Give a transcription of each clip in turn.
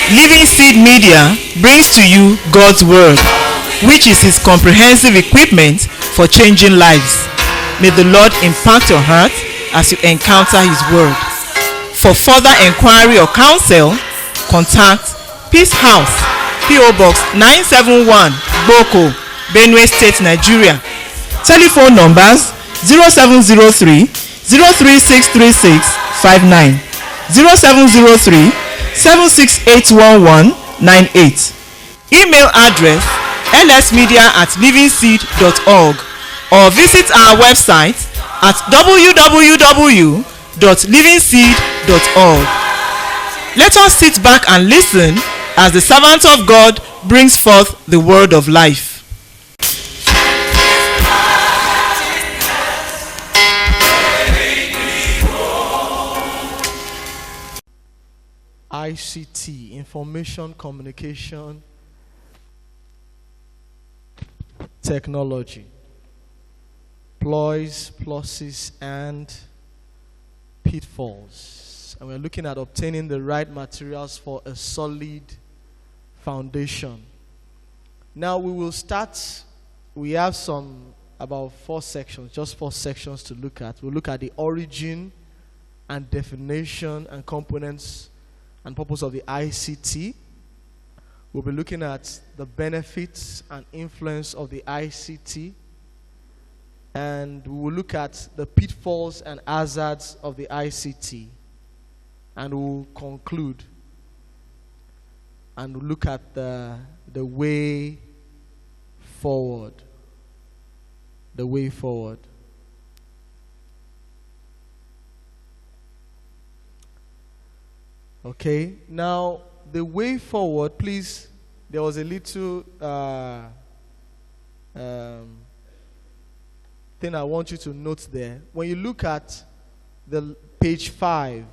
Living Seed Media brings to you God's Word, which is His comprehensive equipment for changing lives. May the Lord impact your heart as you encounter His Word. For further inquiry or counsel, contact Peace House, P.O. Box 971, Boko, Benue State, Nigeria. Telephone numbers 0703 0363659, 0703 7681198. Email address lsmedia@livingseed.org, or visit our website at www.livingseed.org. Let us sit back and listen as the servant of God brings forth the word of life. ICT, Information Communication Technology. Ploys, pluses, and pitfalls. And we're looking at obtaining the right materials for a solid foundation. Now we will start. We have about 4 sections, just 4 sections to look at. We'll look at the origin and definition and components and purpose of the ICT. We'll be looking at the benefits and influence of the ICT. And we will look at the pitfalls and hazards of the ICT. And we'll conclude and look at the way forward. The way forward. Okay, now the way forward, please. There was a little thing I want you to note there. When you look at the page 5,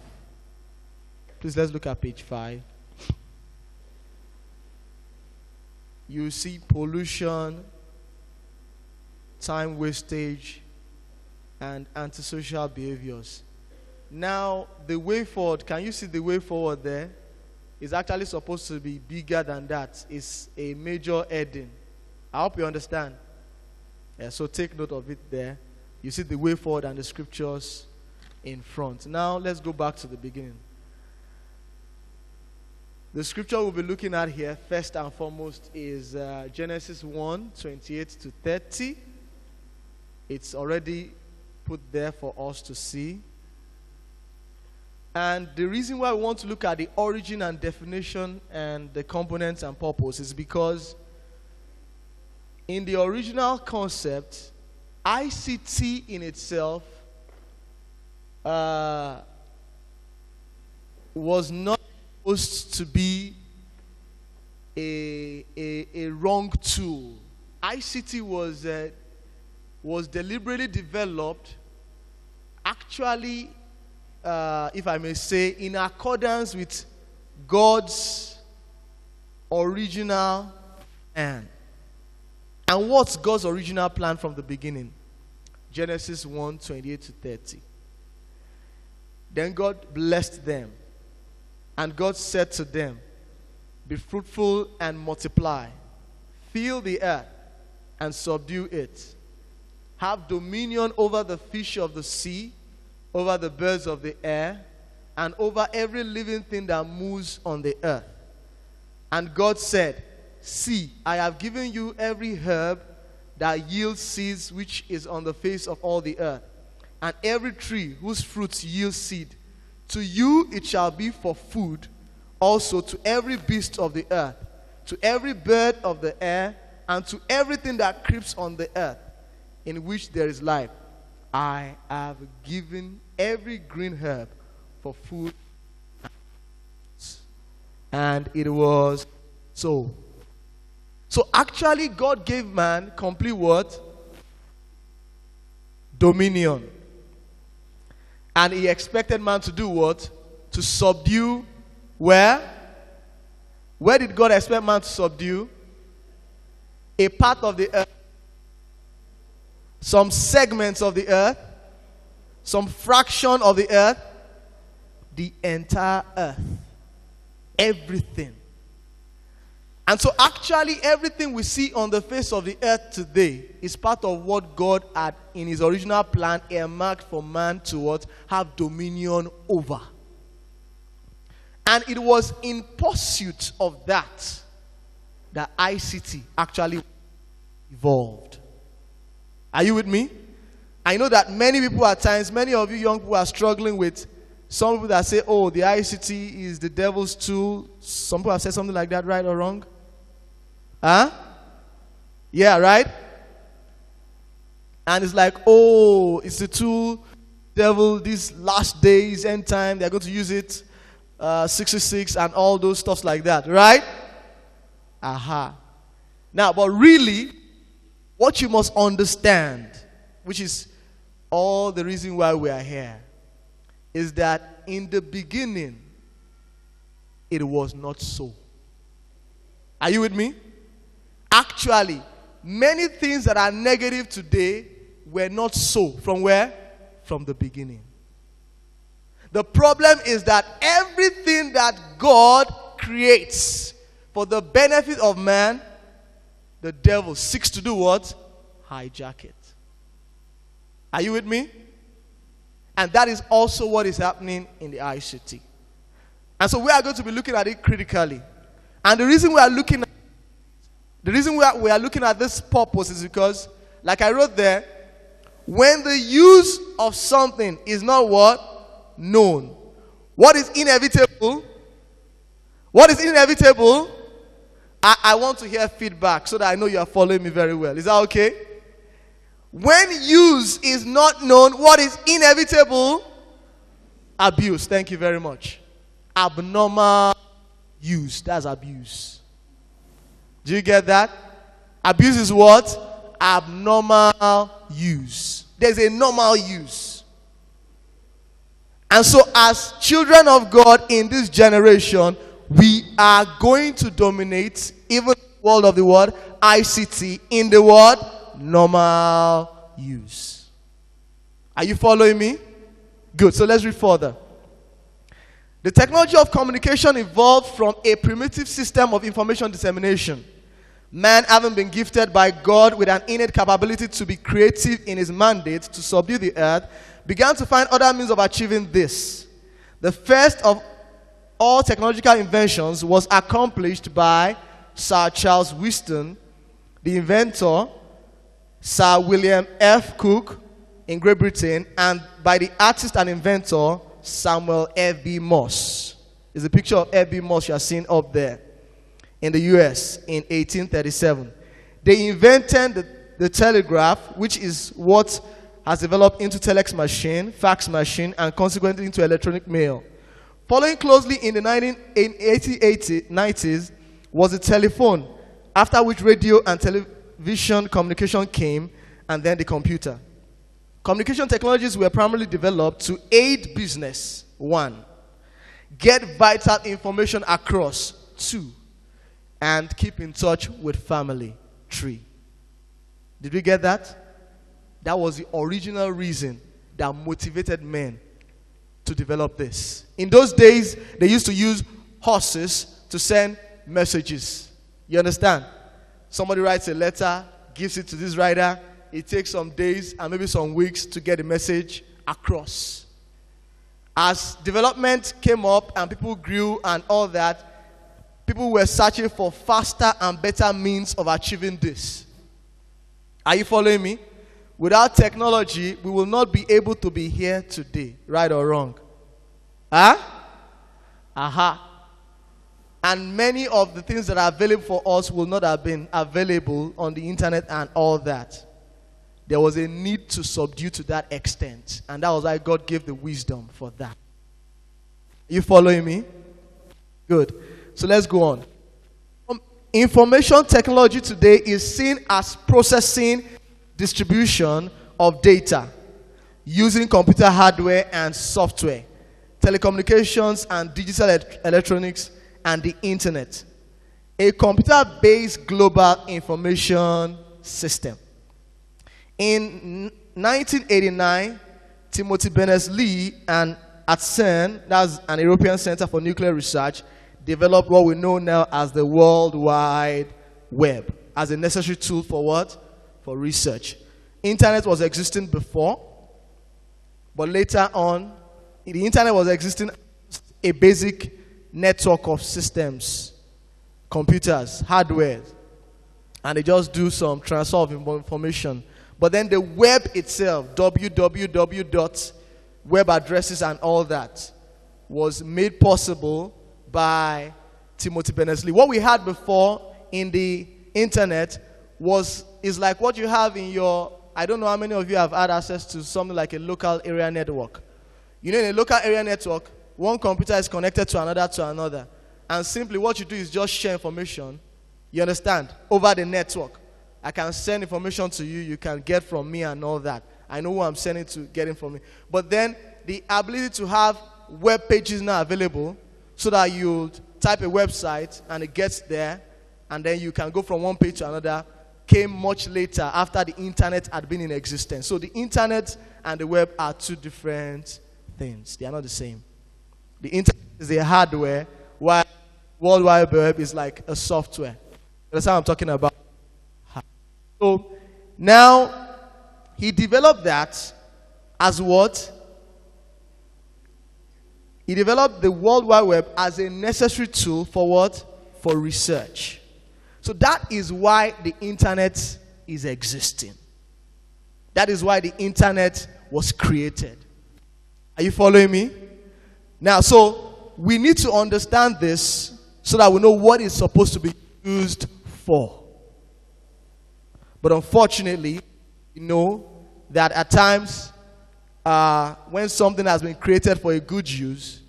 please let's look at page 5. You see pollution, time wastage, and antisocial behaviors. Now, the way forward, can you see the way forward there? It's actually supposed to be bigger than that. It's a major heading. I hope you understand. Yeah, so take note of it there. You see the way forward and the scriptures in front. Now, let's go back to the beginning. The scripture we'll be looking at here, first and foremost, is Genesis 1:28-30. It's already put there for us to see. And the reason why we want to look at the origin and definition and the components and purpose is because in the original concept, ICT in itself was not supposed to be a wrong tool. ICT was deliberately developed, actually, if I may say, in accordance with God's original plan. And what's God's original plan from the beginning? Genesis 1:28-30. Then God blessed them, and God said to them, "Be fruitful and multiply, fill the earth and subdue it. Have dominion over the fish of the sea, over the birds of the air, and over every living thing that moves on the earth." And God said, "See, I have given you every herb that yields seeds, which is on the face of all the earth, and every tree whose fruits yield seed. To you it shall be for food, also to every beast of the earth, to every bird of the air, and to everything that creeps on the earth, in which there is life. I have given every green herb for food." And it was so. So actually God gave man complete what? Dominion. And he expected man to do what? To subdue where? Where did God expect man to subdue? A part of the earth. Some segments of the earth. Some fraction of the earth. The entire earth. Everything. And so actually everything we see on the face of the earth today is part of what God had in his original plan earmarked for man to what? Have dominion over. And it was in pursuit of that ICT actually evolved. Are you with me? I know that many people at times, many of you young people are struggling with some people that say, oh, the ICT is the devil's tool. Some people have said something like that, right or wrong? Huh? Yeah, right? And it's like, oh, it's the tool, devil, these last days, end time, they're going to use it, 666 and all those stuffs like that, right? Aha. Now, but really, what you must understand, which is all the reason why we are here, is that in the beginning, it was not so. Are you with me? Actually, many things that are negative today were not so. From where? From the beginning. The problem is that everything that God creates for the benefit of man, the devil seeks to do what? Hijack it. Are you with me? And that is also what is happening in the ICT. And so we are going to be looking at it critically. And the reason we are looking at this purpose is because, like I wrote there, when the use of something is not what? Known. What is inevitable? What is inevitable? I want to hear feedback so that I know you are following me very well. Is that okay? When use is not known, what is inevitable? Abuse. Thank you very much. Abnormal use. That's abuse. Do you get that? Abuse is what? Abnormal use. There's a normal use. And so as children of God in this generation, we are going to dominate even the world of the word ICT in the word normal use. Are you following me? Good. So let's read further. The technology of communication evolved from a primitive system of information dissemination. Man, having been gifted by God with an innate capability to be creative in his mandate to subdue the earth, began to find other means of achieving this. The first of all technological inventions was accomplished by Sir Charles Whiston, the inventor, Sir William F. Cook in Great Britain, and by the artist and inventor, Samuel F.B. Morse. There's a picture of F.B. Morse you are seeing up there in the U.S. in 1837. They invented the telegraph, which is what has developed into telex machine, fax machine, and consequently into electronic mail. Following closely in the 1890s was the telephone, after which radio and television communication came, and then the computer. Communication technologies were primarily developed to aid business, 1, get vital information across, 2, and keep in touch with family, 3. Did we get that? That was the original reason that motivated men to develop this. In those days, they used to use horses to send messages. You understand? Somebody writes a letter, gives it to this writer. It takes some days and maybe some weeks to get the message across. As development came up and people grew and all that, people were searching for faster and better means of achieving this. Are you following me? Without technology, we will not be able to be here today, right or wrong. Huh? Aha. And many of the things that are available for us will not have been available on the internet and all that. There was a need to subdue to that extent. And that was why God gave the wisdom for that. You following me? Good. So let's go on. Information technology today is seen as processing, distribution of data using computer hardware and software, telecommunications and digital electronics, and the internet. A computer-based global information system. In 1989, Timothy Berners-Lee and at Seun, that's an European Center for Nuclear Research, developed what we know now as the World Wide Web as a necessary tool for what? For research. Internet was existing before, but later on, the internet was existing as a basic network of systems, computers, hardware, and they just do some transfer of information. But then the web itself, www. Web addresses and all that, was made possible by Timothy Berners-Lee. What we had before in the internet is like what you have in your, I don't know how many of you have had access to something like a local area network. You know, in a local area network, one computer is connected to another. And simply what you do is just share information, you understand, over the network. I can send information to you, you can get from me and all that. I know who I'm sending to, getting from me. But then the ability to have web pages now available so that you type a website and it gets there, and then you can go from one page to another, came much later after the internet had been in existence. So the internet and the web are two different things. They are not the same. The internet is the hardware, while World Wide Web is like a software. That's how I'm talking about. So now he developed that as what? He developed the World Wide Web as a necessary tool for what? For research. So that is why the internet is existing. That is why the internet was created. Are you following me? Now, so we need to understand this so that we know what it's supposed to be used for. But unfortunately, you know that at times, when something has been created for a good use,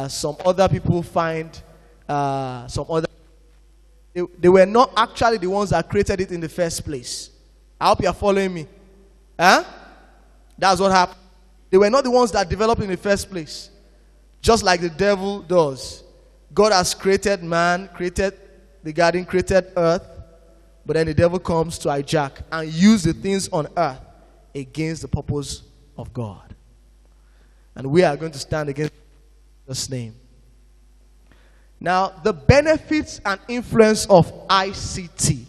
some other people find some other. They were not actually the ones that created it in the first place. I hope you are following me. Huh? That's what happened. They were not the ones that developed in the first place. Just like the devil does. God has created man, created the garden, created earth. But then the devil comes to hijack and use the things on earth against the purpose of God. And we are going to stand against this name. Now, the benefits and influence of ICT.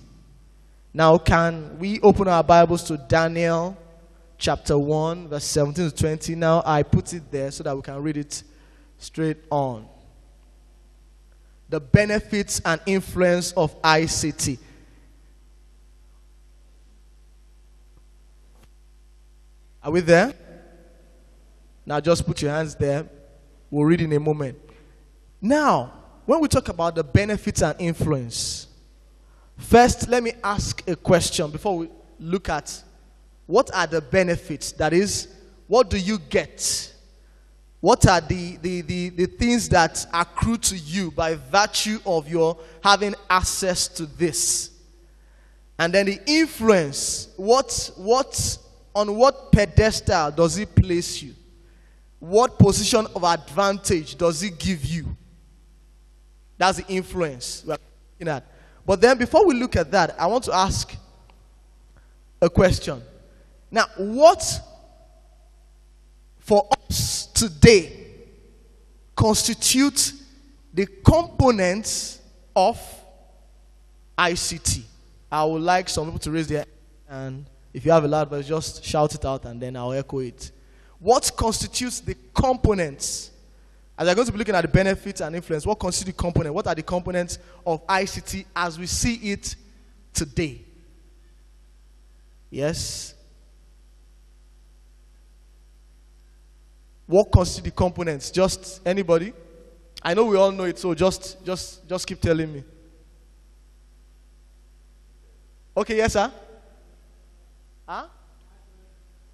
Now, can we open our Bibles to Daniel chapter 1, verse 17 to 20? Now, I put it there so that we can read it straight on. The benefits and influence of ICT. Are we there? Now just put your hands there. We'll read in a moment. Now, when we talk about the benefits and influence, first let me ask a question before we look at what are the benefits. That is, what do you get? What are the things that accrue to you by virtue of your having access to this? And then the influence, on what pedestal does it place you? What position of advantage does it give you? That's the influence we're looking at. But then before we look at that, I want to ask a question. Now, what for us today constitutes the components of ICT? I would like some people to raise their hand, and if you have a loud voice, just shout it out and then I'll echo it. What constitutes the components? As I'm going to be looking at the benefits and influence, what constitutes the component? What are the components of ICT as we see it today? Yes? What constitutes the components? Just anybody? I know we all know it, so just keep telling me. Okay, yes, sir? Huh?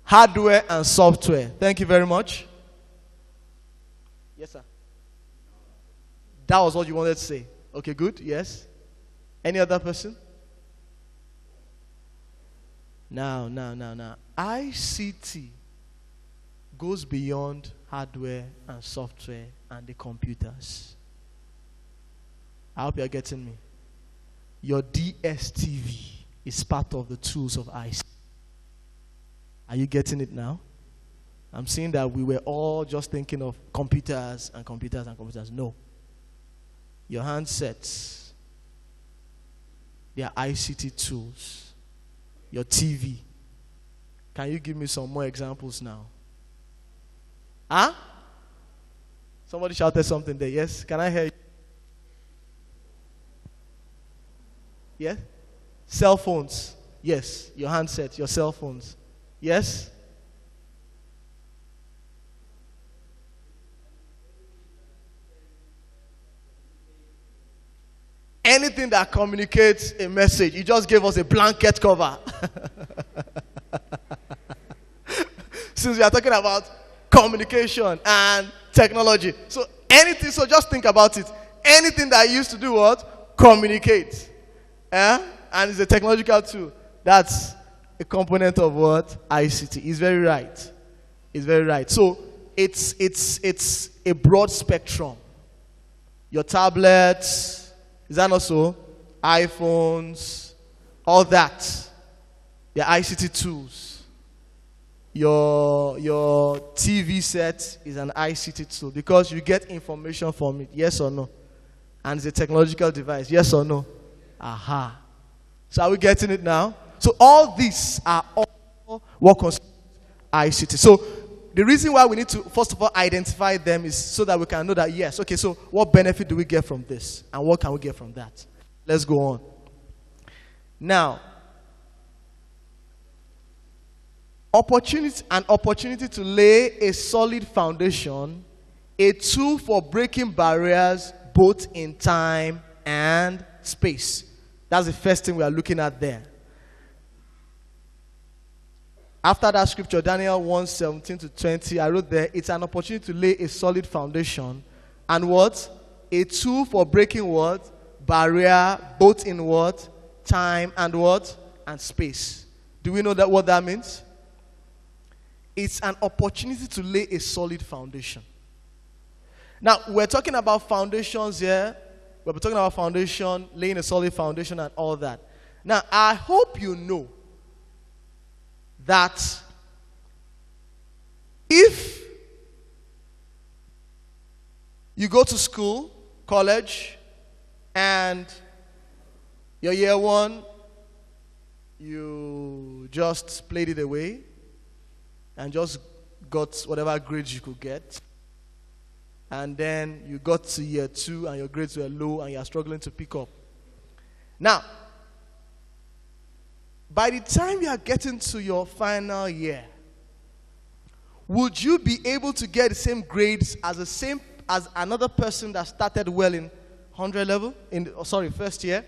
Hardware and software. Thank you very much. Yes, sir. That was what you wanted to say. Okay, good. Yes. Any other person? Now. ICT goes beyond hardware and software and the computers. I hope you're getting me. Your DSTV is part of the tools of ICT. Are you getting it now? I'm saying that we were all just thinking of computers and computers and computers. No. your handsets, their ICT tools, your TV. Can you give me some more examples now? Huh? Somebody shouted something there. Yes? Can I hear you? Yes? Cell phones. Yes. Your handset, your cell phones. Yes? Anything that communicates a message. You just gave us a blanket cover. Since we are talking about communication and technology. So anything, so just think about it. Anything that used to do what? Communicate. And it's a technological tool. That's a component of what? ICT. He's very right. He's very right. So it's a broad spectrum. Your tablets, is that not so? iPhones, all that. Your ICT tools. Your TV set is an ICT tool because you get information from it, yes or no? And it's a technological device, yes or no? Aha. So are we getting it now? So all these are all what constitutes ICT. So the reason why we need to, first of all, identify them is so that we can know that, yes, okay, so what benefit do we get from this? And what can we get from that? Let's go on. Now, an opportunity to lay a solid foundation, a tool for breaking barriers both in time and space. That's the first thing we are looking at there. After that scripture, Daniel 1:17-20, I wrote there, it's an opportunity to lay a solid foundation and what? A tool for breaking what? Barrier both in what? Time and what? And space. Do we know that what that means? It's an opportunity to lay a solid foundation. Now, we're talking about foundations here. We're talking about foundation, laying a solid foundation and all that. Now, I hope you know that if you go to school, college, and your year one, you just played it away, and just got whatever grades you could get. And then you got to year two and your grades were low and you're struggling to pick up. Now, by the time you are getting to your final year, would you be able to get the same grades as another person that started well in 100 level? First year?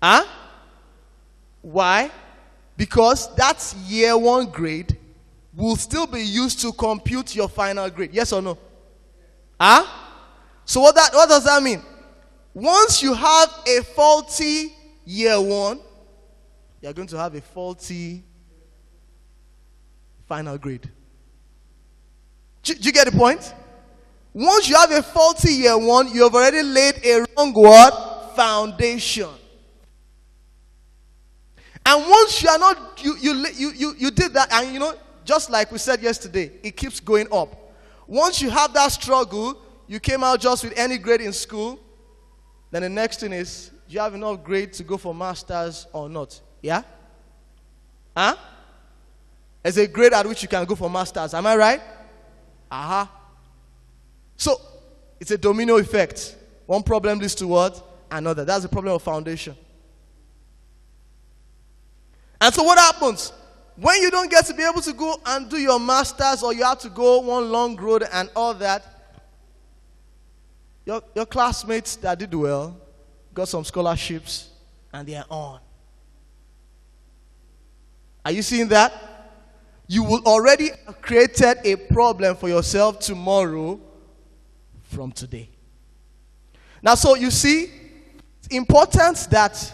Huh? Why? Because that year one grade will still be used to compute your final grade. Yes or no? Huh? So what does that mean? Once you have a faulty year one, you're going to have a faulty final grade. Do you get the point? Once you have a faulty year one, you have already laid a wrong what? Foundation. And once you are not, you did that, and you know, just like we said yesterday, it keeps going up. Once you have that struggle, you came out just with any grade in school, then the next thing is, do you have enough grade to go for masters or not? Yeah? Huh? There's a grade at which you can go for masters. Am I right? Aha. So, it's a domino effect. One problem leads to what? Another. That's the problem of foundation. And so what happens? When you don't get to be able to go and do your masters, or you have to go one long road and all that, your classmates that did well got some scholarships and they are on. Are you seeing that? You will already have created a problem for yourself tomorrow from today. Now, so you see, it's important that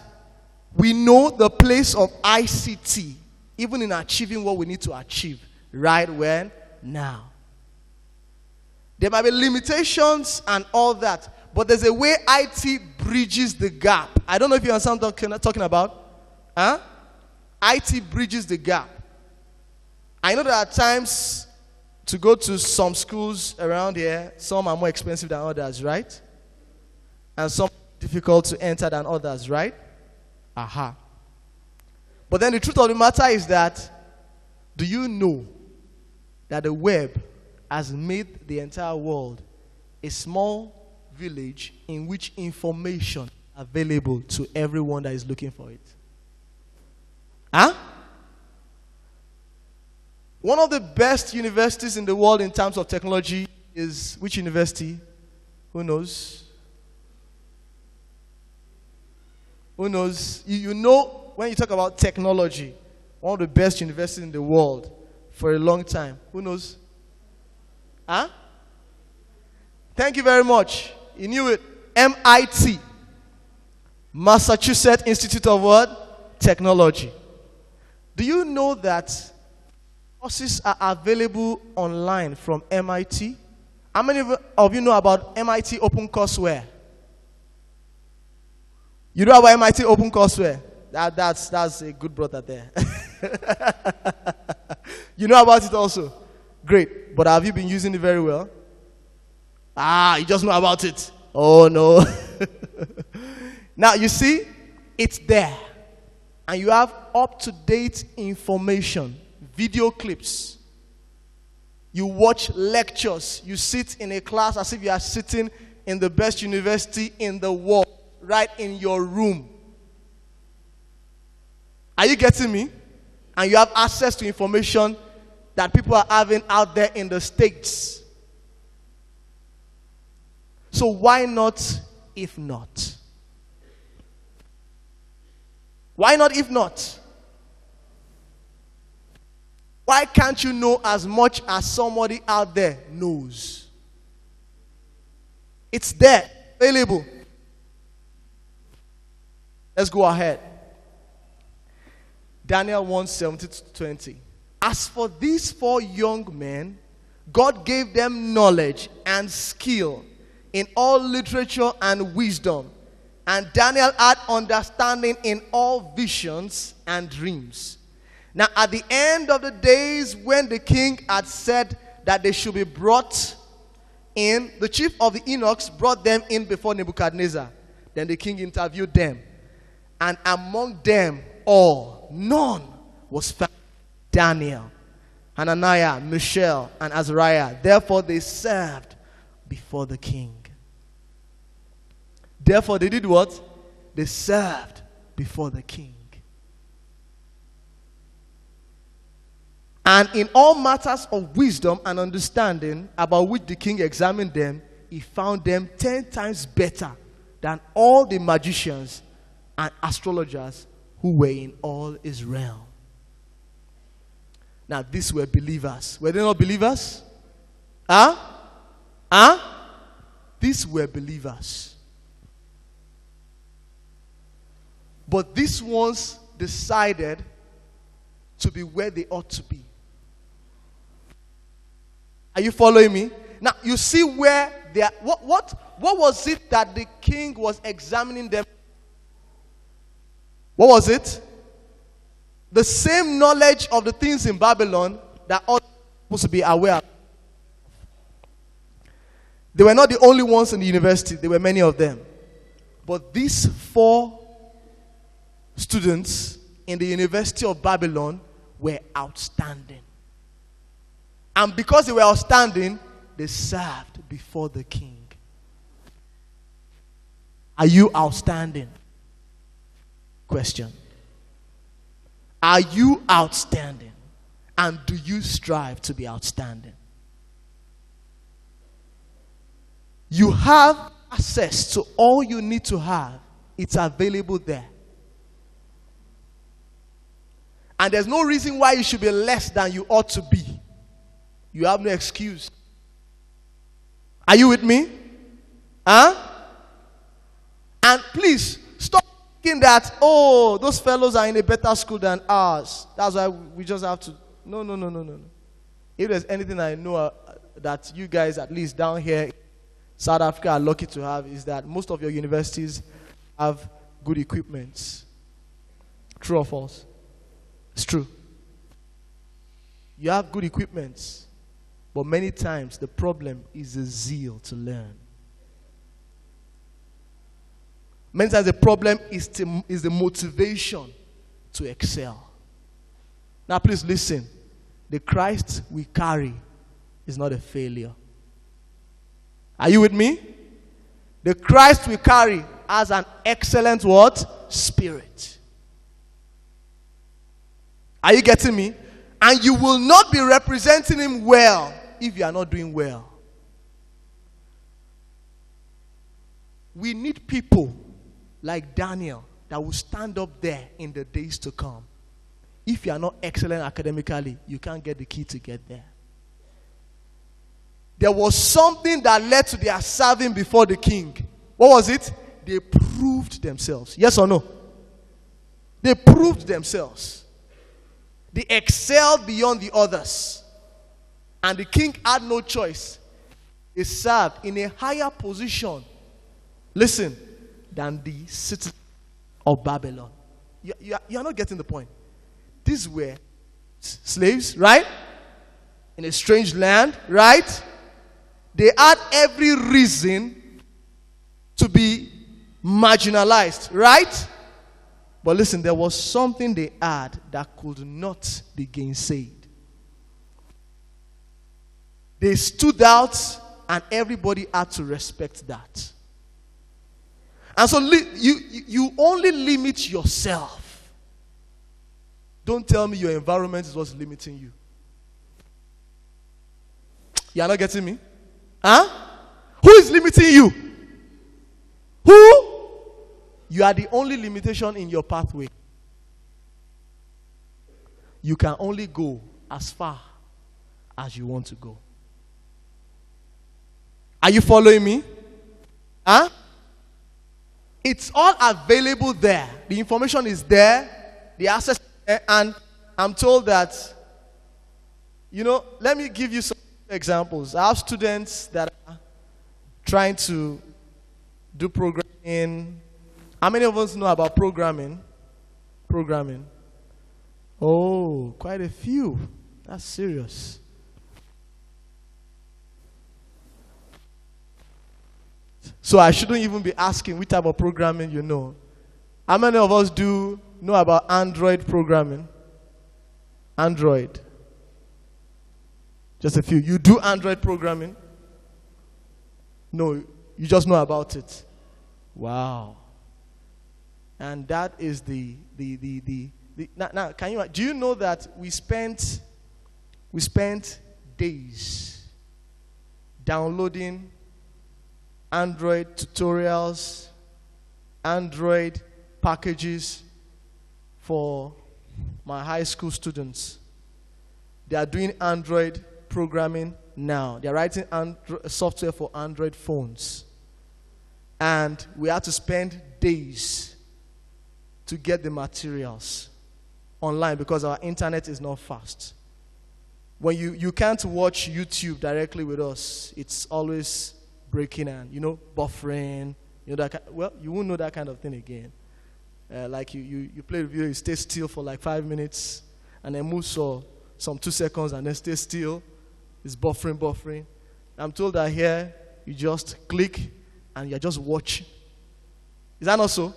we know the place of ICT, even in achieving what we need to achieve, right when? Now. There might be limitations and all that, but there's a way IT bridges the gap. I don't know if you understand what I'm talking about. Huh? IT bridges the gap. I know there are times to go to some schools around here, some are more expensive than others, right? And some difficult to enter than others, right? Aha. But then the truth of the matter is that, do you know that the web has made the entire world a small village in which information is available to everyone that is looking for it? Huh? One of the best universities in the world in terms of technology is which university? Who knows? Who knows? You know, when you talk about technology, one of the best universities in the world for a long time. Who knows? Huh? Thank you very much. You knew it. MIT. Massachusetts Institute of what? Technology. Do you know that courses are available online from MIT? How many of you know about MIT OpenCourseware? You know about MIT OpenCourseware? That's a good brother there. You know about it also? Great. But have you been using it very well? You just know about it. Oh, no. Now, you see, it's there. And you have up-to-date information, video clips. You watch lectures. You sit in a class as if you are sitting in the best university in the world, right in your room. Are you getting me? And you have access to information that people are having out there in the States. So why not if not? Why not if not? Why can't you know as much as somebody out there knows? It's there, available. Let's go ahead. Daniel 1:17-20. As for these 4 young men, God gave them knowledge and skill in all literature and wisdom. And Daniel had understanding in all visions and dreams. Now, at the end of the days, when the king had said that they should be brought in, the chief of the eunuchs brought them in before Nebuchadnezzar. Then the king interviewed them. And among them all, none was found Daniel, Hananiah, Mishael, and Azariah. Therefore, they served before the king. Therefore, they did what? They served before the king. And in all matters of wisdom and understanding, about which the king examined them, he found them 10 times better than all the magicians and astrologers who were in all his realm. Now, these were believers. Were they not believers? These were believers. But these ones decided to be where they ought to be. Are you following me? Now, you see where they are. What was it that the king was examining them? What was it? The same knowledge of the things in Babylon that all supposed to be aware of. They were not the only ones in the university. There were many of them. But these 4 students in the University of Babylon were outstanding. And because they were outstanding, they served before the king. Are you outstanding? Question. Are you outstanding? And do you strive to be outstanding? You have access to all you need to have. It's available there. And there's no reason why you should be less than you ought to be. You have no excuse. Are you with me? And please, stop thinking that, oh, those fellows are in a better school than ours. That's why we just have to. No. If there's anything I know that you guys, at least down here in South Africa, are lucky to have, is that most of your universities have good equipment. True or false? It's true. You have good equipment, but many times the problem is the zeal to learn. Many times the problem is the motivation to excel. Now please listen. The Christ we carry is not a failure. Are you with me? The Christ we carry has an excellent what? Spirit. Are you getting me? And you will not be representing him well if you are not doing well. We need people like Daniel that will stand up there in the days to come. If you are not excellent academically, you can't get the key to get there. There was something that led to their serving before the king. What was it? They proved themselves. Yes or no? They proved themselves. They excelled beyond the others. And the king had no choice. They served in a higher position, listen, than the citizens of Babylon. You are not getting the point. These were slaves, right? In a strange land, right? They had every reason to be marginalized, right? But listen, there was something they had that could not be gainsaid. They stood out, and everybody had to respect that. And so you only limit yourself. Don't tell me your environment is what's limiting you. You are not getting me? Huh? Who is limiting you? Who? You are the only limitation in your pathway. You can only go as far as you want to go. Are you following me? Huh? It's all available there. The information is there. The access is there. And I'm told that, let me give you some examples. I have students that are trying to do programming. How many of us know about programming? Programming. Oh, quite a few. That's serious. So I shouldn't even be asking which type of programming you know. How many of us do know about Android programming? Android. Just a few. You do Android programming? No, you just know about it. Wow. And that is now can you, do you know that we spent days downloading Android tutorials, Android packages for my high school students. They are doing Android programming now. They are writing software for Android phones. And we had to spend days to get the materials online because our internet is not fast. When you can't watch YouTube directly with us, it's always breaking and, buffering. You won't know that kind of thing again. Like you play the video, you stay still for like 5 minutes, and then move for some 2 seconds, and then stay still. It's buffering. I'm told that here, you just click, and you're just watching. Is that not so?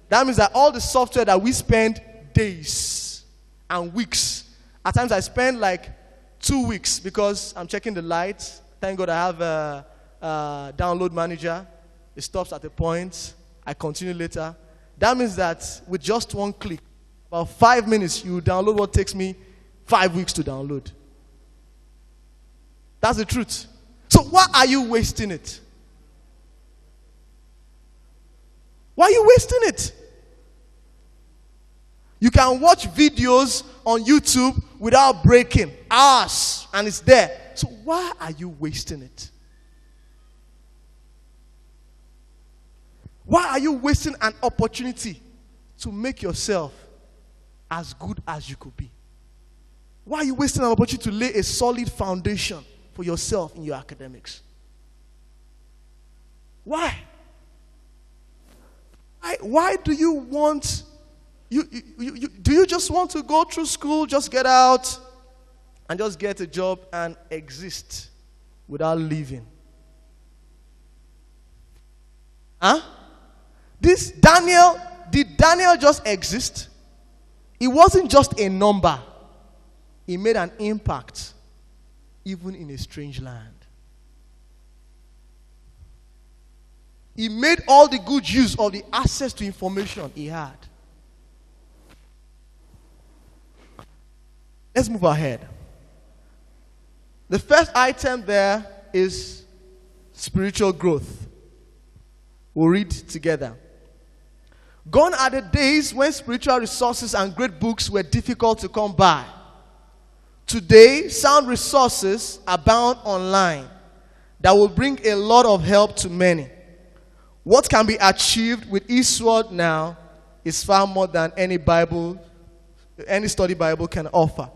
That means that all the software that we spend days and weeks, at times I spend like 2 weeks because I'm checking the lights. Thank God I have a download manager. It stops at a point. I continue later. That means that with just one click, about 5 minutes, you download what takes me 5 weeks to download. That's the truth. So why are you wasting it? Why are you wasting it? You can watch videos on YouTube without breaking hours, and it's there. So why are you wasting it? Why are you wasting an opportunity to make yourself as good as you could be? Why are you wasting an opportunity to lay a solid foundation for yourself in your academics? Why? Why do you want, do you just want to go through school, just get out, and just get a job and exist without living? Huh? This Daniel, did Daniel just exist? It wasn't just a number. He made an impact, even in a strange land. He made all the good use of the access to information he had. Let's move ahead. The first item there is spiritual growth. We'll read together. Gone are the days when spiritual resources and great books were difficult to come by. Today, sound resources abound online that will bring a lot of help to many. What can be achieved with eSword now is far more than any study Bible can offer.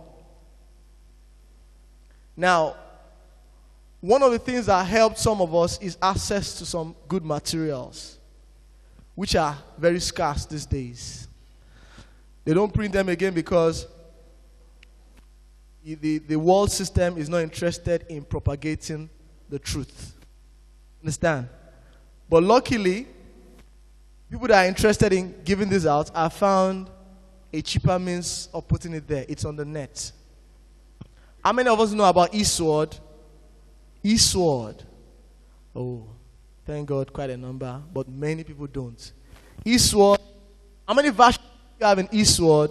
Now, one of the things that helped some of us is access to some good materials, which are very scarce these days. They don't print them again because the world system is not interested in propagating the truth. Understand? But luckily, people that are interested in giving this out have found a cheaper means of putting it there. It's on the net. How many of us know about eSword? eSword. Oh, thank God, quite a number, but many people don't. eSword. How many versions do you have in eSword?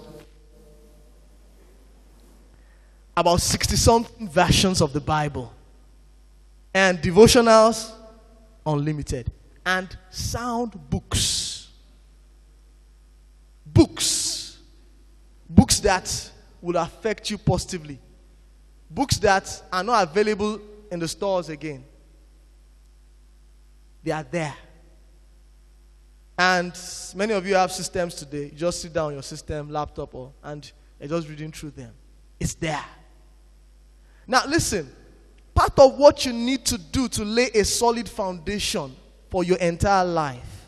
About 60-something versions of the Bible. And devotionals, unlimited. And sound books. Books that will affect you positively. Books that are not available in the stores again. They are there. And many of you have systems today. You just sit down on your system, laptop, and you're just reading through them. It's there. Now listen, part of what you need to do to lay a solid foundation for your entire life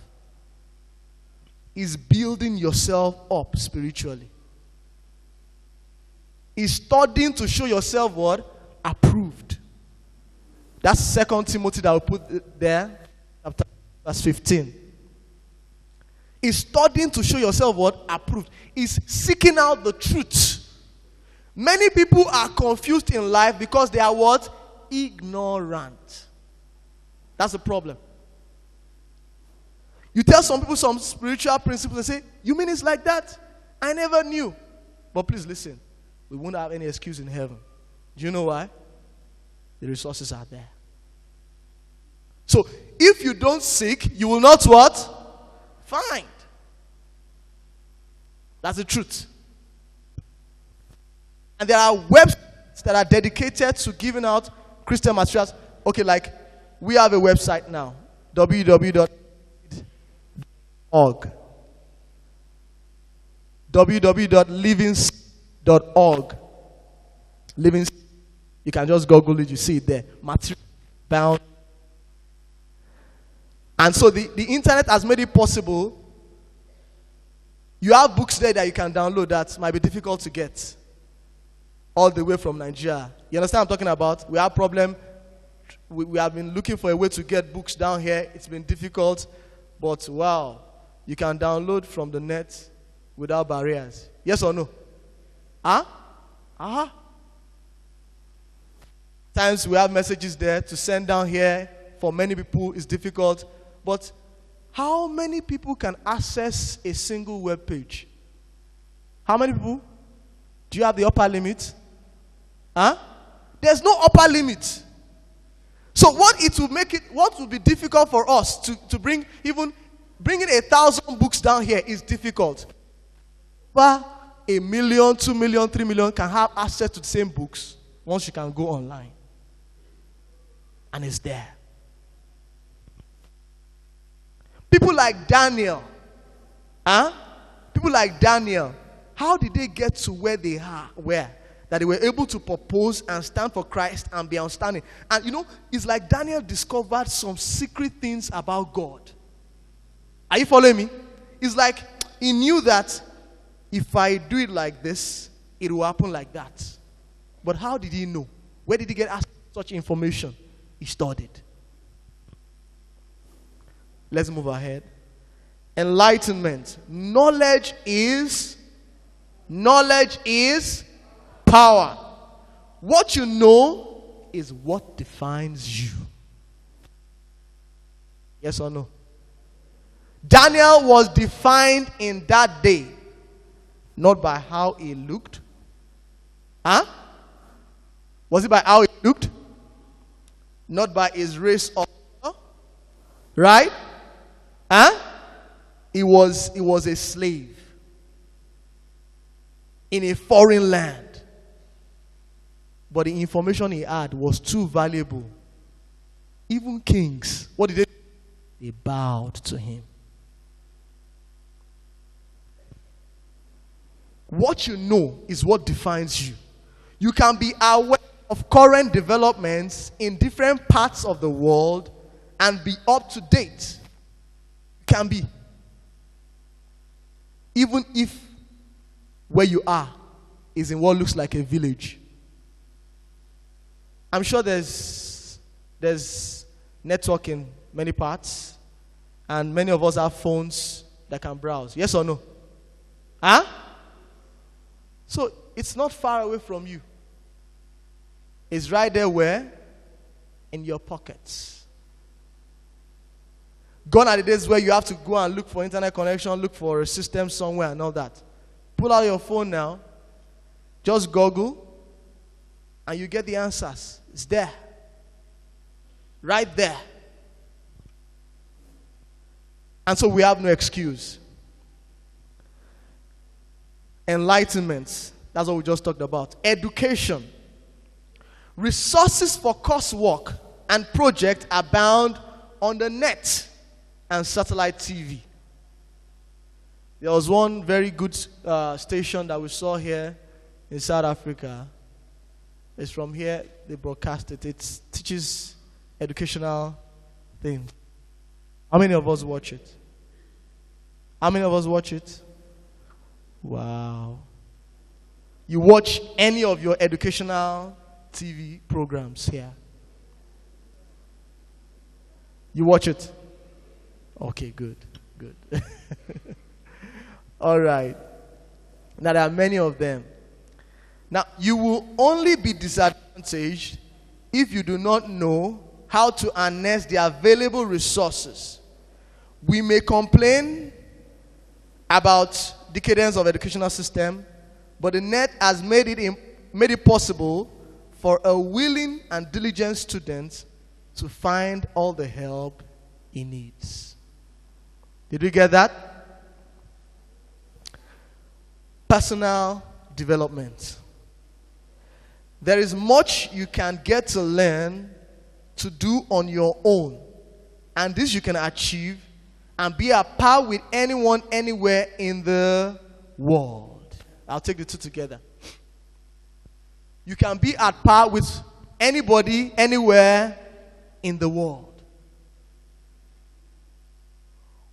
is building yourself up spiritually. Is studying to show yourself what? Approved. That's 2 Timothy that we put there, chapter verse 15. Is studying to show yourself what? Approved. Is seeking out the truth. Many people are confused in life because they are what? Ignorant. That's the problem. You tell some people some spiritual principles and say, you mean it's like that? I never knew. But please listen. We won't have any excuse in heaven. Do you know why? The resources are there. So, if you don't seek, you will not what? Find. That's the truth. And there are websites that are dedicated to giving out Christian materials. Okay, like we have a website now. www.org. www.living.org. Living. You can just Google it, you see it there. Material bound. And so the internet has made it possible. You have books there that you can download that might be difficult to get. All the way from Nigeria. You understand what I'm talking about? We have problem. We have been looking for a way to get books down here. It's been difficult. But wow, you can download from the net without barriers. Yes or no? Huh? Uh-huh. Times we have messages there to send down here. For many people, it's difficult. But how many people can access a single web page? How many people? Do you have the upper limit? Huh? There's no upper limit. So what will be difficult for us to bring, even bringing 1,000 books down here is difficult. But 1 million, 2 million, 3 million can have access to the same books once you can go online. And it's there. People like Daniel. People like Daniel. How did they get to where they were? That they were able to propose and stand for Christ and be outstanding. And you know, it's like Daniel discovered some secret things about God. Are you following me? It's like he knew that if I do it like this, it will happen like that. But how did he know? Where did he get such information? He studied. Let's move ahead. Enlightenment. Knowledge is power. What you know is what defines you. Yes or no? Daniel was defined in that day not by how he looked. Huh? Was it by how he looked? Not by his race or color? Right? Huh? He was a slave in a foreign land. But the information he had was too valuable. Even kings, what did they do? They bowed to him. What you know is what defines you. You can be aware of current developments in different parts of the world and be up to date. You can be. Even if where you are is in what looks like a village. I'm sure there's network in many parts, and many of us have phones that can browse. Yes or no? Huh? So it's not far away from you. It's right there where? In your pockets. Gone are the days where you have to go and look for internet connection, look for a system somewhere and all that. Pull out your phone now, just Google, and you get the answers. It's there. Right there. And so we have no excuse. Enlightenment. That's what we just talked about. Education. Resources for coursework and projects abound on the net and satellite TV. There was one very good station that we saw here in South Africa. It's from here they broadcast it. It teaches educational things. How many of us watch it? How many of us watch it? Wow. You watch any of your educational TV programs here? You watch it? Okay, good. Good. All right. Now, there are many of them. Now, you will only be disadvantaged if you do not know how to harness the available resources. We may complain about decadence of educational system, but the net has made it possible for a willing and diligent student to find all the help he needs. Did we get that? Personal development. There is much you can get to learn to do on your own, and this you can achieve and be at par with anyone, anywhere in the world. I'll take the two together. You can be at par with anybody, anywhere in the world.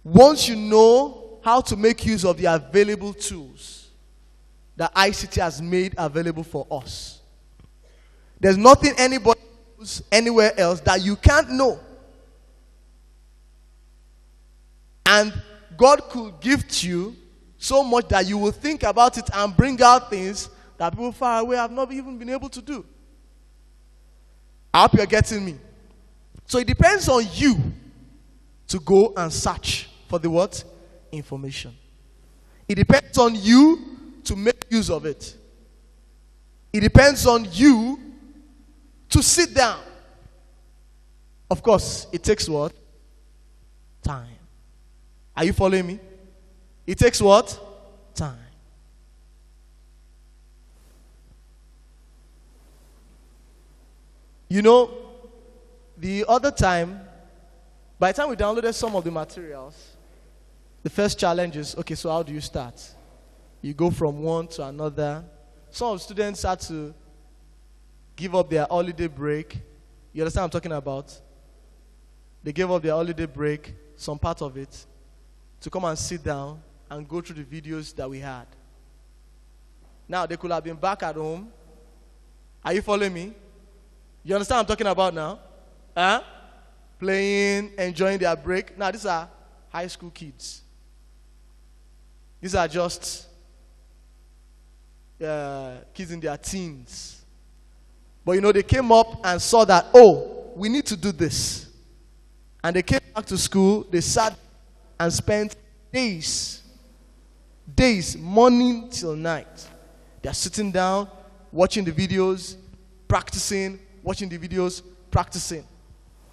Once you know how to make use of the available tools that ICT has made available for us, there's nothing anybody knows anywhere else that you can't know. And God could gift you so much that you will think about it and bring out things that people far away have not even been able to do. I hope you're getting me. So it depends on you to go and search for the what? Information. It depends on you to make use of it. It depends on you to sit down. Of course, it takes what? Time. Are you following me? It takes what? Time. You know, the other time, by the time we downloaded some of the materials, the first challenge is, okay, so how do you start? You go from one to another. Some of the students had to give up their holiday break. You understand what I'm talking about? They gave up their holiday break, some part of it, to come and sit down and go through the videos that we had. Now, they could have been back at home. Are you following me? You understand what I'm talking about now? Huh? Playing, enjoying their break. Now, these are high school kids. These are just kids in their teens. But you know, they came up and saw that, oh, we need to do this. And they came back to school, they sat and spent days, morning till night. They're sitting down, watching the videos, practicing, watching the videos, practicing.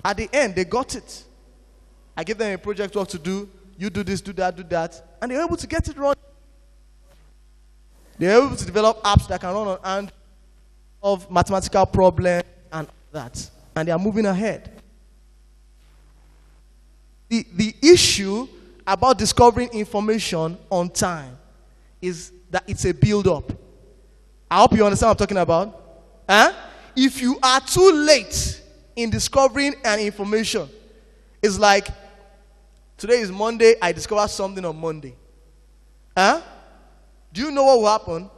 At the end, they got it. I gave them a project work to do. You do this, do that. And they were able to get it running. They were able to develop apps that can run on and of mathematical problems and that. And they are moving ahead. The issue about discovering information on time is that it's a build-up. I hope you understand what I'm talking about. If you are too late in discovering an information, it's like, today is Monday, I discovered something on Monday. Do you know what will happen?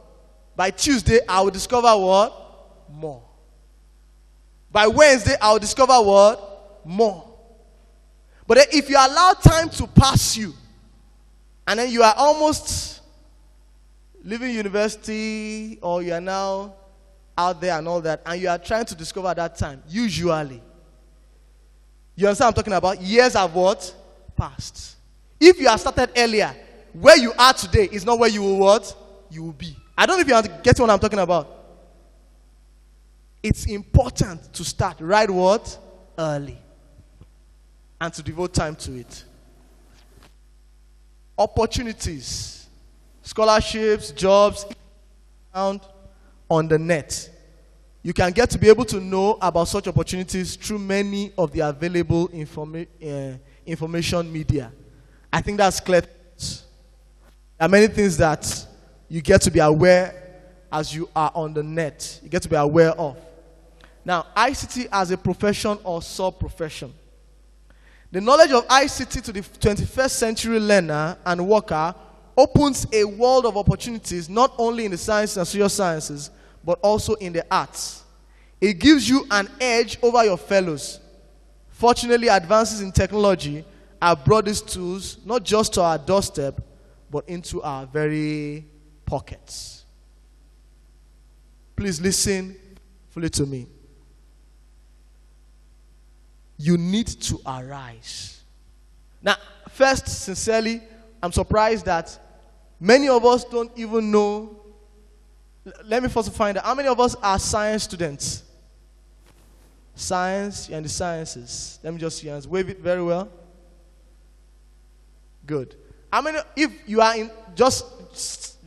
By Tuesday, I will discover what? More. By Wednesday, I will discover what? More. But then if you allow time to pass you, and then you are almost leaving university, or you are now out there and all that, and you are trying to discover at that time, usually, you understand what I'm talking about? Years have what? Passed. If you have started earlier, where you are today is not where you will what? You will be. I don't know if you are getting what I'm talking about. It's important to start right what? Early. And to devote time to it. Opportunities, scholarships, jobs, found on the net. You can get to be able to know about such opportunities through many of the available information media. I think that's clear. There are many things that you get to be aware as you are on the net. You get to be aware of. Now, ICT as a profession or sub-profession. The knowledge of ICT to the 21st century learner and worker opens a world of opportunities not only in the sciences and social sciences, but also in the arts. It gives you an edge over your fellows. Fortunately, advances in technology have brought these tools not just to our doorstep, but into our very pockets. Please listen fully to me. You need to arise. Now, first, sincerely, I'm surprised that many of us don't even know. Let me first find out. How many of us are science students? Science, you're in the sciences. Let me just see your hands. Wave it very well. Good. How many, if you are in, just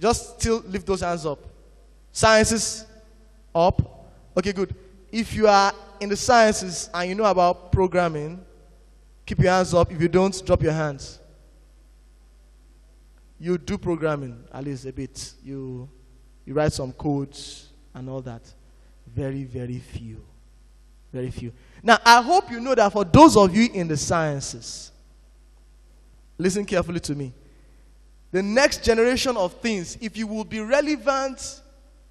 still lift those hands up. Sciences, up. Okay, good. If you are in the sciences and you know about programming, keep your hands up. If you don't, drop your hands. You do programming, at least a bit. You write some codes and all that. Very, very few. Very few. Now, I hope you know that for those of you in the sciences, listen carefully to me. The next generation of things, if you will be relevant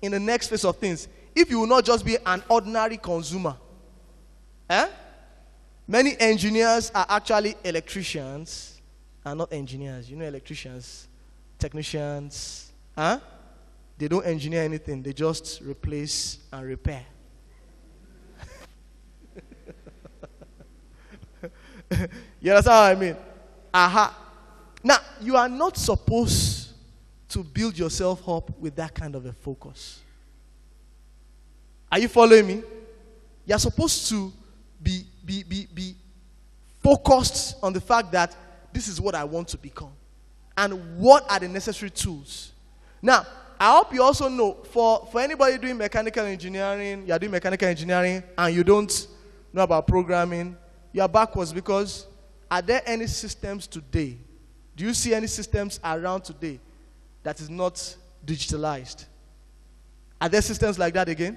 in the next phase of things, if you will not just be an ordinary consumer. Many engineers are actually electricians and not engineers. You know electricians, technicians. They don't engineer anything. They just replace and repair. You understand what I mean? Now, you are not supposed to build yourself up with that kind of a focus. Are you following me? You're supposed to be focused on the fact that this is what I want to become. And what are the necessary tools? Now, I hope you also know, for anybody doing mechanical engineering, you're doing mechanical engineering and you don't know about programming, you're backwards, because are there any systems today? Do you see any systems around today that is not digitalized? Are there systems like that again?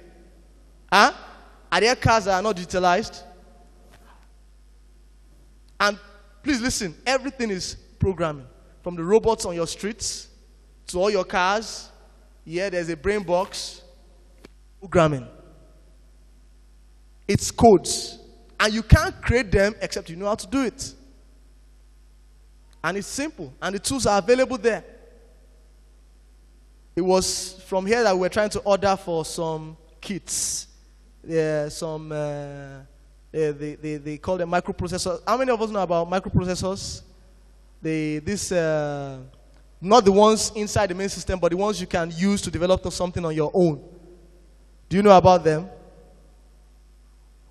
Are there cars that are not digitalized? And please listen, everything is programming. From the robots on your streets to all your cars, there's a brain box. Programming. It's codes. And you can't create them except you know how to do it. And it's simple. And the tools are available there. It was from here that we were trying to order for some kits. They call them microprocessors. How many of us know about microprocessors? Not the ones inside the main system, but the ones you can use to develop something on your own. Do you know about them?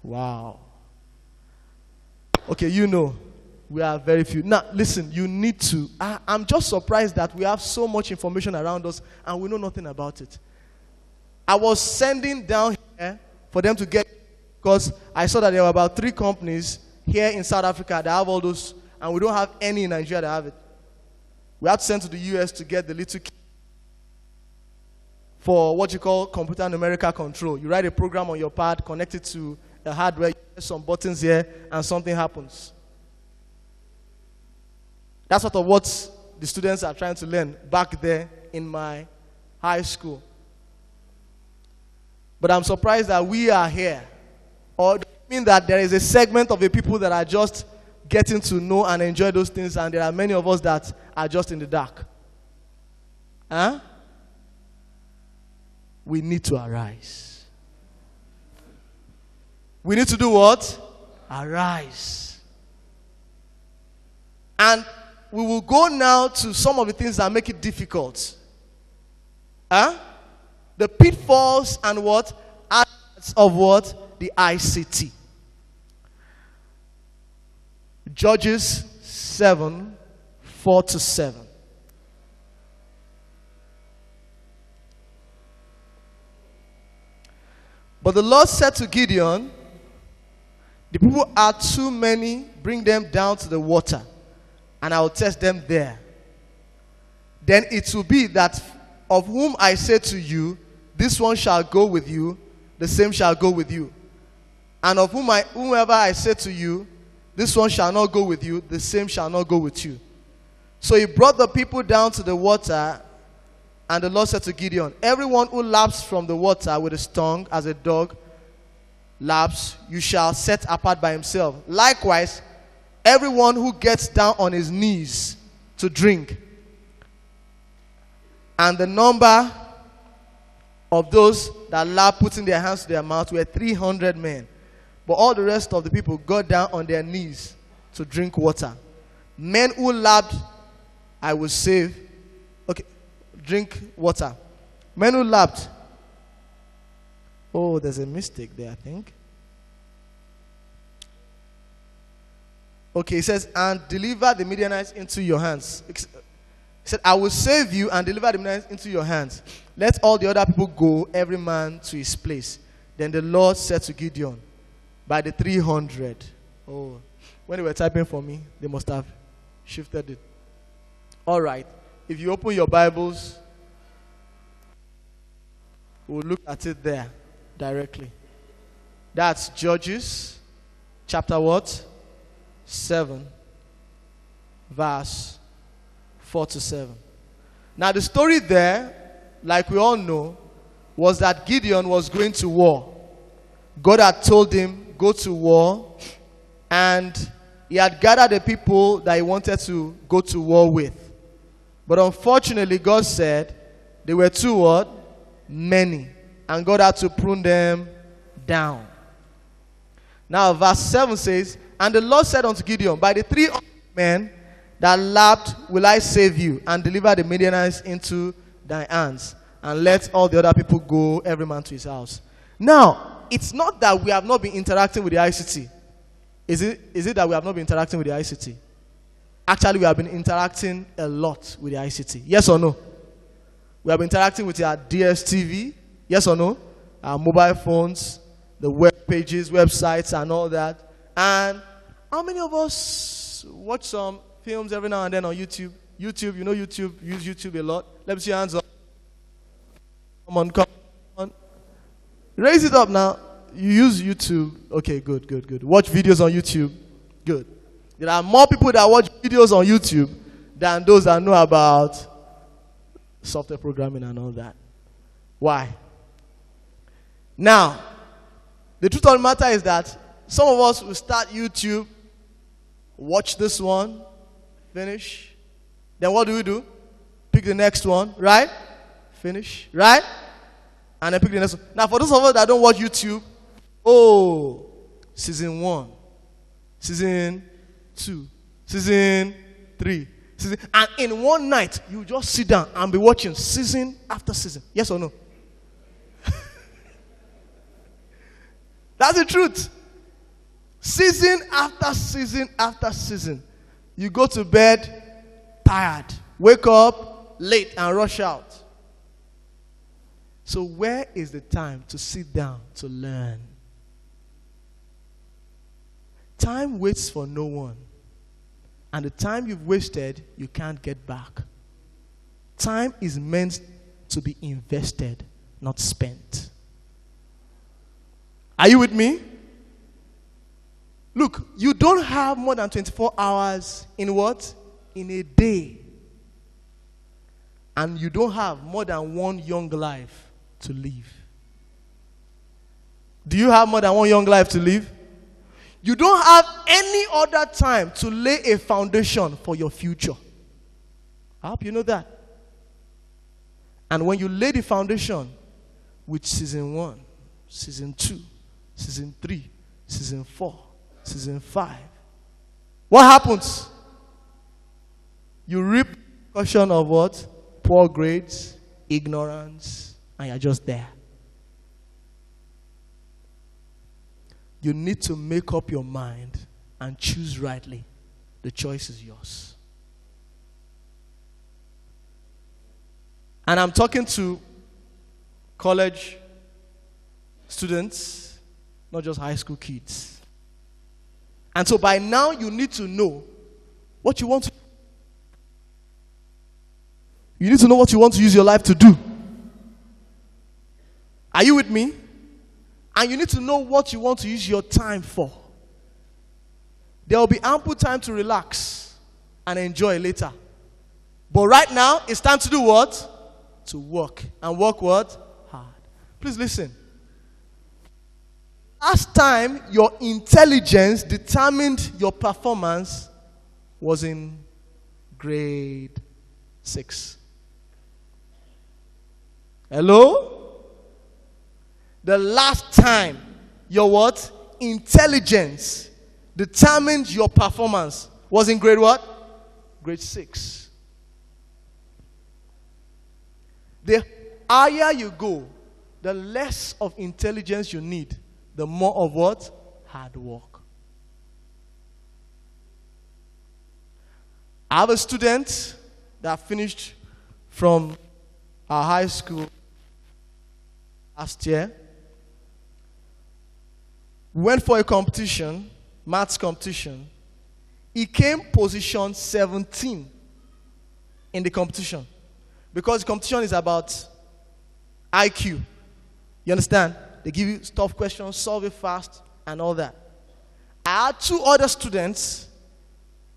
Wow. Okay, you know. We are very few. Now, listen, you need to. I'm just surprised that we have so much information around us and we know nothing about it. I was sending down here for them to get, because I saw that there were about 3 companies here in South Africa that have all those, and we don't have any in Nigeria that have it. We have to send to the US to get the little key for what you call computer numerical control. You write a program on your pad, connect it to a hardware, you press some buttons here, and something happens. That's sort of what the students are trying to learn back there in my high school. But I'm surprised that we are here. Or does it mean that there is a segment of the people that are just getting to know and enjoy those things, and there are many of us that are just in the dark? Huh? We need to arise. We need to do what? Arise. And we will go now to some of the things that make it difficult. Huh? The pitfalls and what? Aspects of what? The ICT. Judges 7, 4-7. But the Lord said to Gideon, the people are too many, bring them down to the water, and I will test them there. Then it will be that of whom I say to you, this one shall go with you, the same shall go with you. And of whomever I say to you, this one shall not go with you, the same shall not go with you. So he brought the people down to the water, and the Lord said to Gideon, everyone who laps from the water with his tongue as a dog laps, you shall set apart by himself. Likewise, everyone who gets down on his knees to drink. And the number of those that lapped, putting their hands to their mouth, were 300 men. But all the rest of the people got down on their knees to drink water. Men who lapped, I will save. Okay, drink water. Men who lapped. Oh, there's a mistake there, I think. Okay, it says, and deliver the Midianites into your hands. It said, I will save you and deliver the Midianites into your hands. Let all the other people go, every man to his place. Then the Lord said to Gideon, by the 300. Oh, when they were typing for me, they must have shifted it. All right. If you open your Bibles, we'll look at it there directly. That's Judges, chapter what? 7, verse 4-7. Now the story there, like we all know, was that Gideon was going to war. God had told him, go to war, and he had gathered the people that he wanted to go to war with. But unfortunately, God said they were too what? Many. And God had to prune them down. Now verse 7 says, and the Lord said unto Gideon, by the 300 men that lapped will I save you, and deliver the Midianites into thy hands, and let all the other people go, every man to his house. Now, it's not that we have not been interacting with the ICT. Is it that we have not been interacting with the ICT? Actually, we have been interacting a lot with the ICT. Yes or no? We have been interacting with our DSTV. Yes or no? Our mobile phones, the web pages, websites, and all that. And how many of us watch some films every now and then on YouTube? YouTube, you know YouTube, use YouTube a lot. Let me see your hands up. Come on. Raise it up now. You use YouTube. Okay, good. Watch videos on YouTube. Good. There are more people that watch videos on YouTube than those that know about software programming and all that. Why? Now, the truth of the matter is that some of us will start YouTube, watch this one, finish. Then what do? Pick the next one, right? finish, right? And then pick the next one. Now, for those of us that don't watch YouTube, oh, season 1, season 2, season 3, season, and in one night, you just sit down and be watching season after season. Yes or no? That's the truth. Season after season after season. You go to bed tired, wake up late and rush out. So where is the time to sit down to learn? Time waits for no one. And the time you've wasted, you can't get back. Time is meant to be invested, not spent. Are you with me? Look, you don't have more than 24 hours in what? In a day. And you don't have more than one young life to live. Do you have more than one young life to live? You don't have any other time to lay a foundation for your future. I hope you know that. And when you lay the foundation with season 1, season 2, season 3, season 4, season 5, what happens? You reap the caution of what? Poor grades, ignorance, and you're just there. You need to make up your mind and choose rightly. The choice is yours. And I'm talking to college students, not just high school kids. And so by now you need to know what you want to. You need to know what you want to use your life to do. Are you with me? And you need to know what you want to use your time for. There will be ample time to relax and enjoy later. But right now, it's time to do what? To work. And work what? Hard. Please listen. Last time your intelligence determined your performance was in grade 6. Hello? The last time your what? Intelligence determined your performance was in grade what? Grade 6. The higher you go, the less of intelligence you need, the more of what? Hard work. I have a student that finished from our high school last year. Went for a competition, maths competition. He came position 17 in the competition. Because the competition is about IQ. You understand? They give you tough questions, solve it fast, and all that. I had 2 other students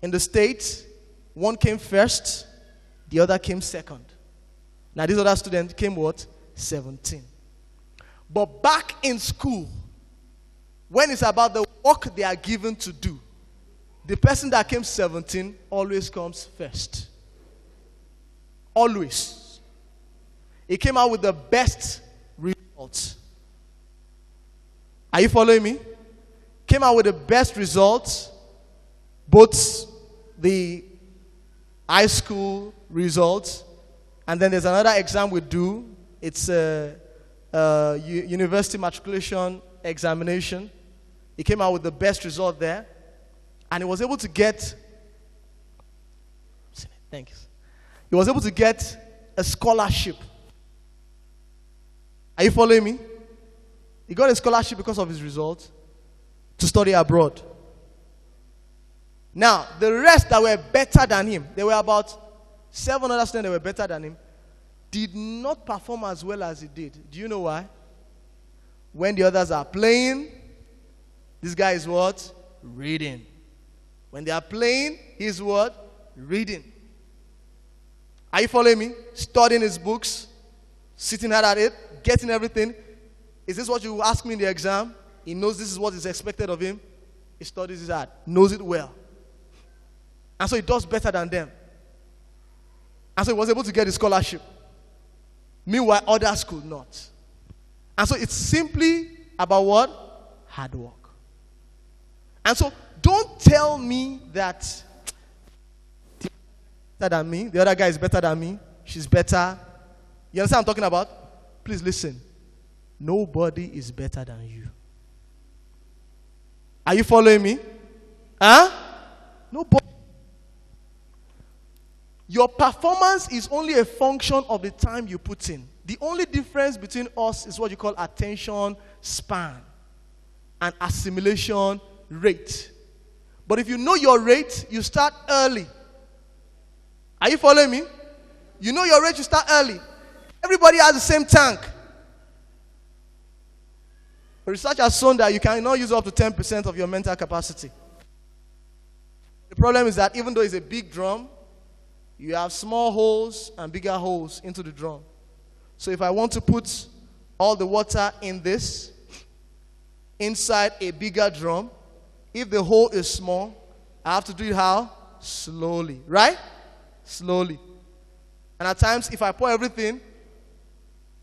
in the state. One came first, the other came second. Now this other student came what? 17. But back in school, when it's about the work they are given to do, the person that came 17 always comes first. Always. He came out with the best results. Are you following me? Came out with the best results, both the high school results, and then there's another exam we do. It's a university matriculation examination. He came out with the best result there, and he was able to get, thanks. He was able to get a scholarship. Are you following me? He got a scholarship because of his results to study abroad. Now, the rest that were better than him, there were about 7 other students that were better than him, did not perform as well as he did. Do you know why? When the others are playing, this guy is what? Reading. When they are playing, he's what? Reading. Are you following me? Studying his books, sitting hard at it, getting everything. Is this what you ask me in the exam? He knows this is what is expected of him. He studies his hard, knows it well. And so he does better than them. And so he was able to get a scholarship. Meanwhile, others could not. And so it's simply about what? Hard work. And so don't tell me that better than me, the other guy is better than me, she's better. You understand what I'm talking about? Please listen. Nobody is better than you. Are you following me? Huh? Nobody. Your performance is only a function of the time you put in. The only difference between us is what you call attention span and assimilation rate. But if you know your rate, you start early. Are you following me? You know your rate, you start early. Everybody has the same tank. Research has shown that you cannot use up to 10% of your mental capacity. The problem is that even though it's a big drum, you have small holes and bigger holes into the drum. So if I want to put all the water in this, inside a bigger drum, if the hole is small, I have to do it how? Slowly. Right? Slowly. And at times, if I pour everything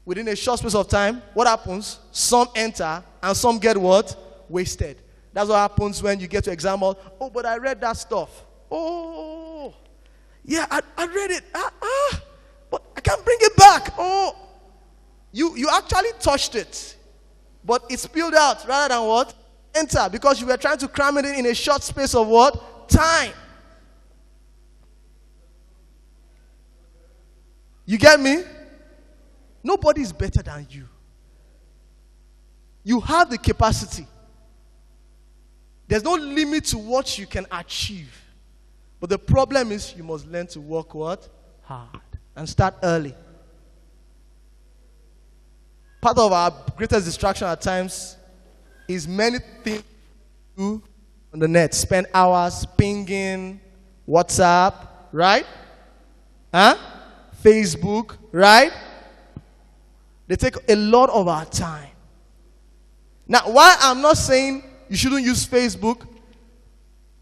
within a short space of time, what happens? Some enter and some get what? Wasted. That's what happens when you get to exam hall. Oh, but I read that stuff. Oh, yeah, I read it. But I can't bring it back. Oh, you actually touched it, but it spilled out rather than what? Enter, because you were trying to cram it in a short space of what? Time. You get me? Nobody is better than you. You have the capacity. There's no limit to what you can achieve. But the problem is you must learn to work what? Hard. And start early. Part of our greatest distraction at times is many things we do on the net. Spend hours pinging, WhatsApp, right? Facebook, right? They take a lot of our time. Now, why I'm not saying you shouldn't use Facebook,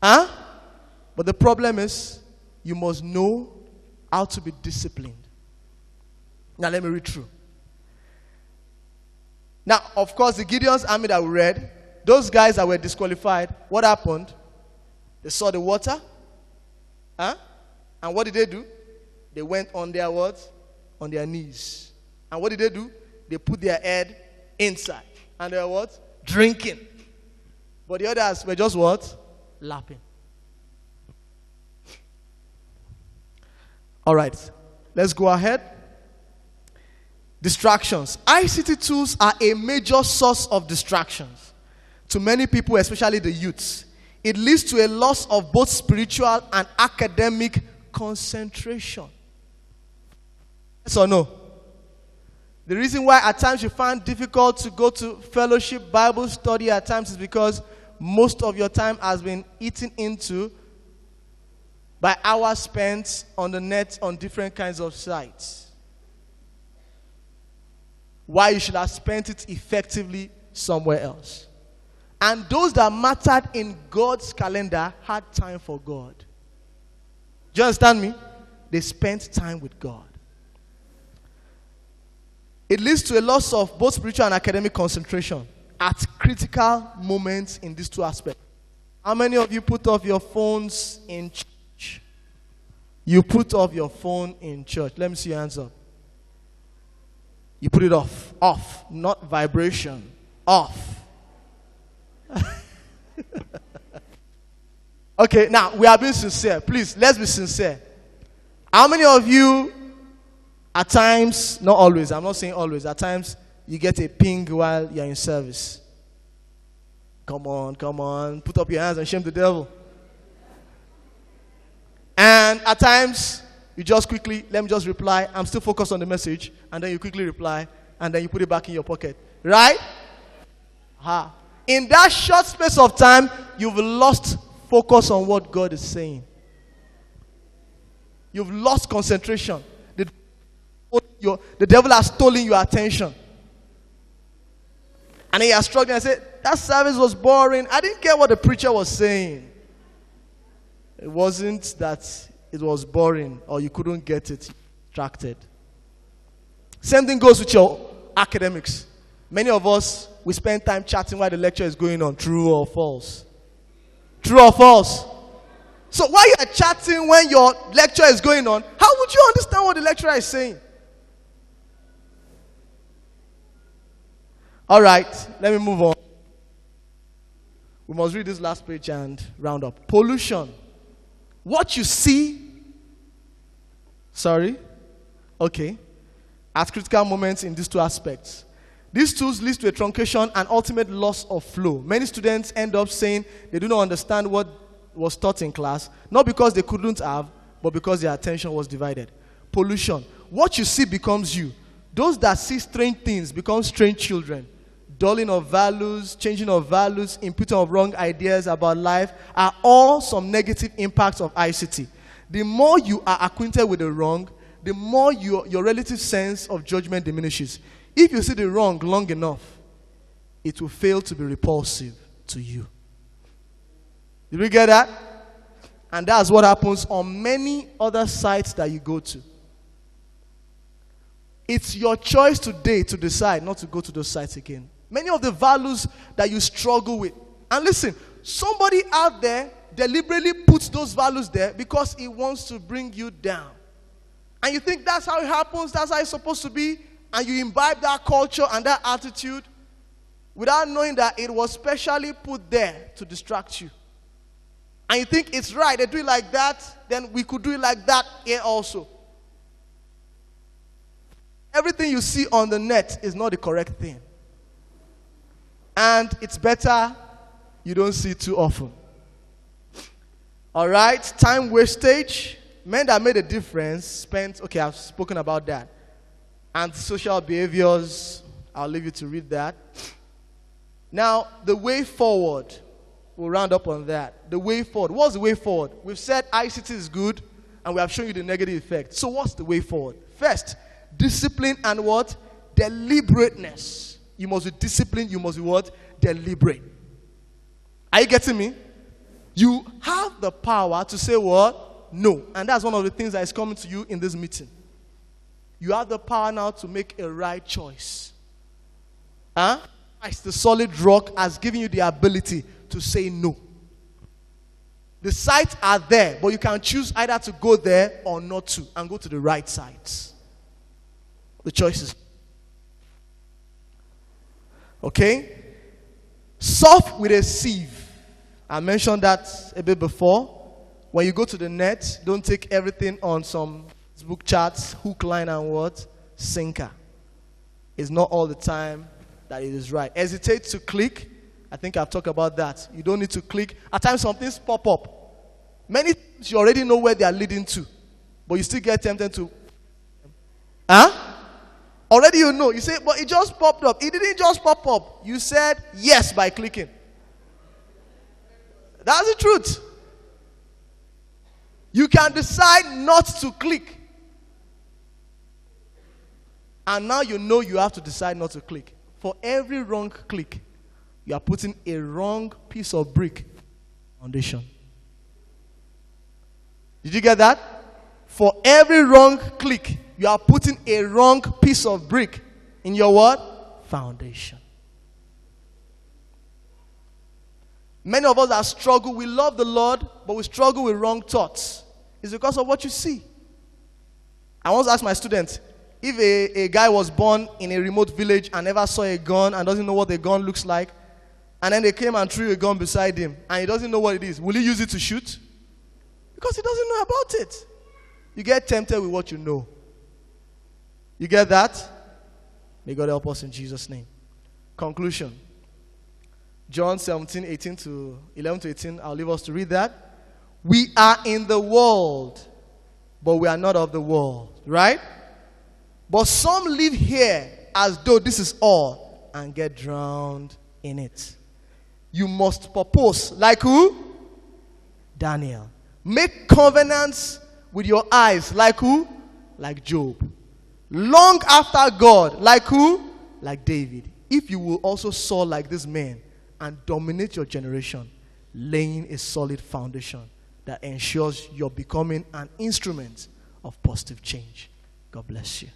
but the problem is you must know how to be disciplined. Now, let me read through. Now, of course, the Gideon's army that we read, those guys that were disqualified, what happened? They saw the water. And what did they do? They went on their what? On their knees. And what did they do? They put their head inside. And they were what? Drinking. But the others were just what? Lapping. All right. Let's go ahead. Distractions. ICT tools are a major source of distractions to many people, especially the youths. It leads to a loss of both spiritual and academic concentration. Yes or no? The reason why at times you find difficult to go to fellowship, Bible study at times is because most of your time has been eaten into by hours spent on the net on different kinds of sites. Why you should have spent it effectively somewhere else. And those that mattered in God's calendar had time for God. Do you understand me? They spent time with God. It leads to a loss of both spiritual and academic concentration at critical moments in these two aspects. How many of you put off your phones in church? You put off your phone in church. Let me see your hands up. You put it off, not vibration, off. Okay, now we are being sincere. Please, let's be sincere. How many of you, at times, not always, I'm not saying always, at times, you get a ping while you're in service? Come on, put up your hands and shame the devil. And at times, you just quickly, let me just reply, I'm still focused on the message, and then you quickly reply, and then you put it back in your pocket. Right? In that short space of time, you've lost focus on what God is saying. You've lost concentration. The devil has stolen your attention. And then you are struggling and say, that service was boring. I didn't get what the preacher was saying. It wasn't that it was boring or you couldn't get it, distracted. Same thing goes with your academics. Many of us, we spend time chatting while the lecture is going on. True or false? True or false? So while you are chatting when your lecture is going on, how would you understand what the lecturer is saying? All right, let me move on. We must read this last page and round up. Pollution. What you see. Sorry? Okay. At critical moments in these two aspects. These tools lead to a truncation and ultimate loss of flow. Many students end up saying they do not understand what was taught in class, not because they couldn't have, but because their attention was divided. Pollution. What you see becomes you. Those that see strange things become strange children. Dulling of values, changing of values, inputting of wrong ideas about life are all some negative impacts of ICT. The more you are acquainted with the wrong, the more your relative sense of judgment diminishes. If you see the wrong long enough, it will fail to be repulsive to you. Did we get that? And that's what happens on many other sites that you go to. It's your choice today to decide not to go to those sites again. Many of the values that you struggle with. And listen, somebody out there deliberately puts those values there because he wants to bring you down. And you think that's how it happens, that's how it's supposed to be, and you imbibe that culture and that attitude without knowing that it was specially put there to distract you. And you think it's right, they do it like that, then we could do it like that here also. Everything you see on the net is not the correct thing. And it's better you don't see it too often. All right, time wastage. Men that made a difference spent, okay, I've spoken about that. And social behaviors, I'll leave you to read that. Now, the way forward, we'll round up on that. The way forward. What's the way forward? We've said ICT is good, and we have shown you the negative effect. So what's the way forward? First, discipline and what? Deliberateness. You must be disciplined. You must be what? Deliberate. Are you getting me? You have the power to say what? No. And that's one of the things that is coming to you in this meeting. You have the power now to make a right choice. Christ, the solid rock, has given you the ability to say no. The sites are there, but you can choose either to go there or not to, and go to the right sites. The choice is. Okay? Soft with a sieve. I mentioned that a bit before. When you go to the net, don't take everything on some book charts, hook, line, and what? Sinker. It's not all the time that it is right. Hesitate to click. I think I've talked about that. You don't need to click. At times, some things pop up. Many things you already know where they are leading to, but you still get tempted to. Already you know. You say, but it just popped up. It didn't just pop up. You said yes by clicking. That's the truth. You can decide not to click. And now you know you have to decide not to click. For every wrong click, you are putting a wrong piece of brick foundation. Did you get that? For every wrong click, you are putting a wrong piece of brick in your what? Foundation. Many of us that struggle, we love the Lord, but we struggle with wrong thoughts. It's because of what you see. I once asked my students, if a guy was born in a remote village and never saw a gun and doesn't know what a gun looks like, and then they came and threw a gun beside him, and he doesn't know what it is, will he use it to shoot? Because he doesn't know about it. You get tempted with what you know. You get that? May God help us in Jesus' name. Conclusion. John 17, 18 to 11 to 18. I'll leave us to read that. We are in the world, but we are not of the world. Right? But some live here as though this is all and get drowned in it. You must purpose. Like who? Daniel. Make covenants with your eyes. Like who? Like Job. Long after God. Like who? Like David. If you will also soar like this man and dominate your generation, laying a solid foundation that ensures you're becoming an instrument of positive change. God bless you.